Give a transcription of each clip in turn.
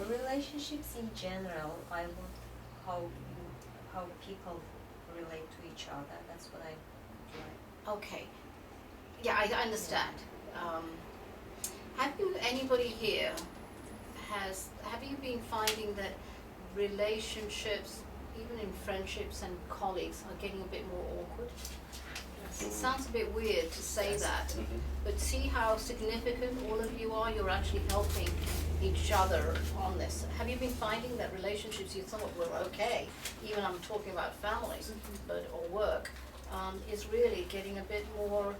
relationships in general, I would how people relate to each other. That's what I like. Okay. Yeah, I understand. Have you, anybody here, have you been finding that relationships, even in friendships and colleagues, are getting a bit more awkward? It sounds a bit weird to say that, but see how significant all of you are. You're actually helping each other on this. Have you been finding that relationships you thought were okay, even I'm talking about families, but or work, is really getting a bit more,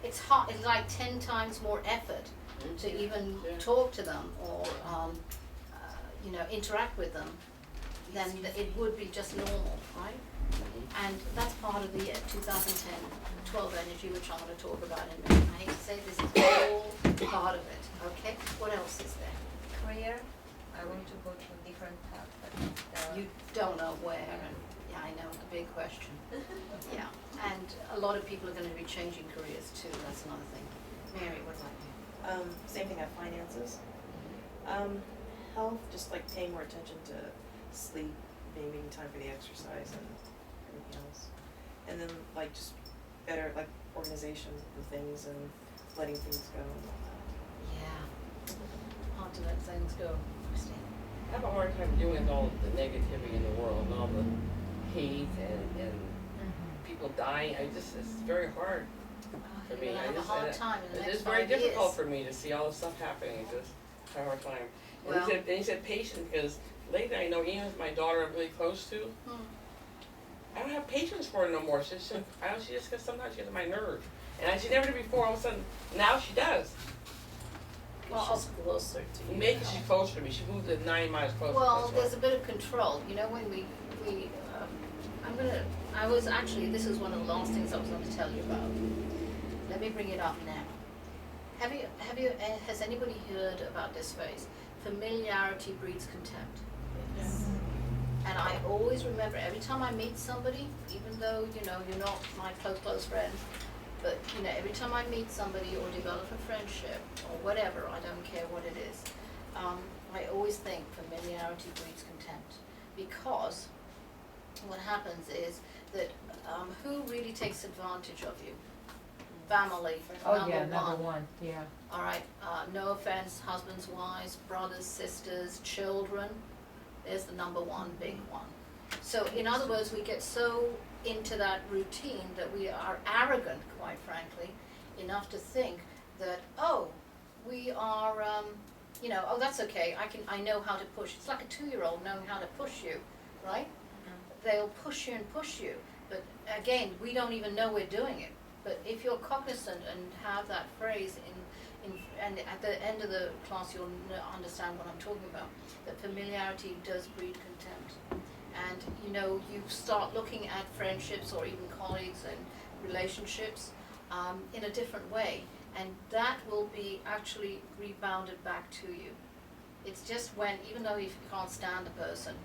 it's hard, it's like 10 times more effort to even talk to them or interact with them than it would be just normal, right? And that's part of the 2010-12 energy, which I'm going to talk about in a minute. I hate to say this is all part of it, okay? What else is there? Career, I want to go to a different path, but You don't know where, and yeah, I know, a big question. Yeah, and a lot of people are going to be changing careers too, that's another thing. Mary, what about you? Same thing, I have finances. Health, just like paying more attention to sleep, maybe making time for the exercise and everything else. And then like just better like organization of things and letting things go and all that. Yeah, hard to let things go. Christine? I have a hard time doing with all the negativity in the world and all the hate and people dying. It's very hard for You're me. gonna have a hard time in the next It's very 5 years. difficult for me to see all this stuff happening. It's just a hard time. Well- And he said patience, because lately I know even with my daughter I'm really close to, I don't have patience for her no more. She just gets, sometimes she gets on my nerve. And she never did before, all of a sudden, now she does. Well, She's closer to you. Maybe now. she's closer to me. She moved to 9 miles closer. Well, that's there's why. a bit of control. You know, when this is one of the last things I was going to tell you about. Let me bring it up now. Has anybody heard about this phrase? Familiarity breeds contempt. Yes. And I always remember every time I meet somebody, even though, you're not my close friend, but, every time I meet somebody or develop a friendship or whatever, I don't care what it is, I always think familiarity breeds contempt. Because what happens is that who really takes advantage of you? Family, number one, yeah. All right, no offense, husbands, wives, brothers, sisters, children. There's the number one big one. So in other words, we get so into that routine that we are arrogant, quite frankly, enough to think that, we are, that's okay, I know how to push. It's like a 2-year-old knowing how to push you, right? They'll push you and push you, but again, we don't even know we're doing it. But if you're cognizant and have that phrase and at the end of the class you'll understand what I'm talking about, that familiarity does breed contempt. And you start looking at friendships or even colleagues and relationships in a different way, and that will be actually rebounded back to you. It's just when, even though if you can't stand a person,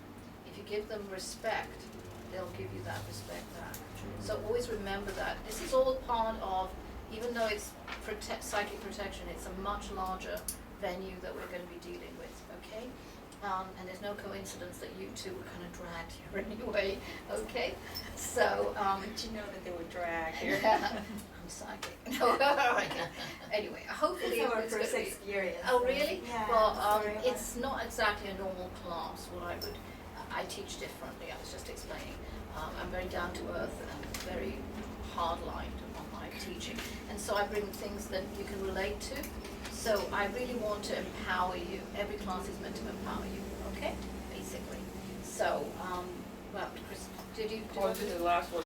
if you give them respect, they'll give you that respect back. So always remember that. This is all part of, even though it's psychic protection, it's a much larger venue that we're going to be dealing with, okay? And there's no coincidence that you two were kind of dragged here anyway, okay? So, did you know that they would drag here? I'm psychic. No, anyway, hopefully It's our it's first gonna be. experience. Oh, really? Yeah. Well, sorry. it's not exactly a normal class. I teach differently. I was just explaining. I'm very down to earth and very hard-lined on my teaching, and so I bring things that you can relate to. So I really want to empower you. Every class is meant to empower you. Okay, basically. So, well, Chris, did you? Oh, this is the last one.